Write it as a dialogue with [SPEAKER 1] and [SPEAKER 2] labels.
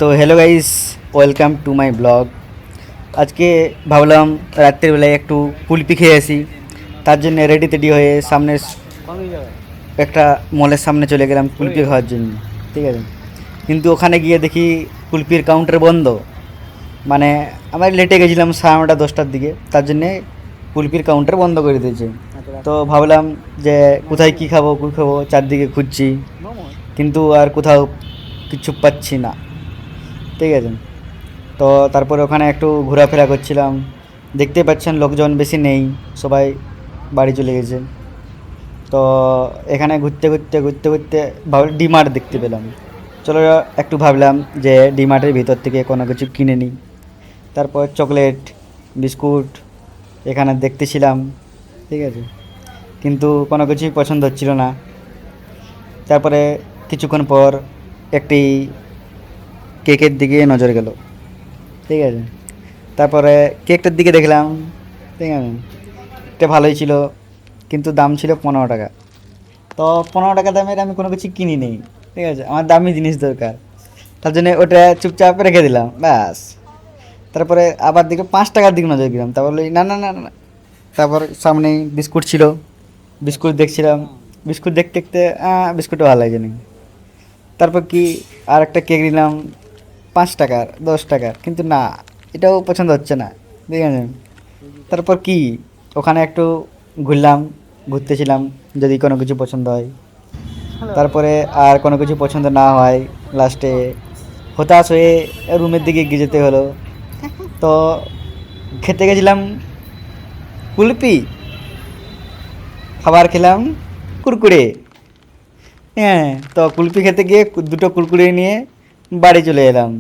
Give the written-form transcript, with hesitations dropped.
[SPEAKER 1] তো hello guys, welcome to my blog. আজকে ভাবলাম রাত্রিবেলায় একটু কুলপি খেয়ে আসি। তার জন্য রেডি টেডি হয়ে সামনে একটা মলের সামনে চলে গেলাম কুলপি খাওয়ার জন্য। ঠিক আছে, কিন্তু ওখানে গিয়ে দেখি কুলপির কাউন্টার বন্ধ। মানে আমরা লেটে গেছিলাম 9:30 10টার দিকে, তার জন্যে কুলপির কাউন্টার বন্ধ করে দিয়েছে। তো ভাবলাম যে কোথায় কী খাবো চারদিকে খুঁজছি, কিন্তু আর কোথাও কিছু পাচ্ছি না। ঠিক আছে, তো তারপরে ওখানে একটু ঘোরাফেরা করছিলাম। দেখতে পাচ্ছেন লোকজন বেশি নেই, সবাই বাড়ি চলে গেছে। তো এখানে ঘুরতে ঘুরতে ডিমার্ট দেখতে পেলাম। চলো একটু ভাবলাম যে ডিমার্টের ভিতর থেকে কোনো কিছু কিনে নিই। তারপর চকলেট, বিস্কুট এখানে দেখতেছিলাম। ঠিক আছে, কিন্তু কোনো কিছুই পছন্দ হচ্ছিল না। তারপরে কিছুক্ষণ পর একটি কেকের দিকে নজর গেল। ঠিক আছে, তারপরে কেকটার দিকে দেখলাম। ঠিক আছে, এটা ভালোই ছিল, কিন্তু দাম ছিল 15 টাকা। তো 15 টাকা দামের আমি কোনো কিছু কিনি নেই। ঠিক আছে, আমার দামি জিনিস দরকার, তার জন্য ওটা চুপচাপ রেখে দিলাম ব্যাস। তারপরে আবার দিকে 5 টাকার দিকে নজর দিলাম, তারপর বলি না না না না। তারপর সামনে বিস্কুট ছিল, বিস্কুট দেখছিলাম। বিস্কুট দেখতে দেখতে বিস্কুটও ভালো লাগে না। তারপর কি আর একটা কেক নিলাম 5 টাকার 10 টাকার, কিন্তু না, এটাও পছন্দ হচ্ছে না। ঠিক আছে, তারপর কি ওখানে একটু ঘুরলাম, ঘুরতেছিলাম যদি কোনো কিছু পছন্দ হয়। তারপরে আর কোনো কিছু পছন্দ না হয়, লাস্টে হতাশ হয়ে রুমের দিকে এগিয়ে যেতে হলো। তো খেতে গেছিলাম কুলপি, খাবার খেলাম কুরকুরে। হ্যাঁ, তো কুলপি খেতে গিয়ে দুটো কুরকুরে নিয়ে বাড়ি চলে এলাম।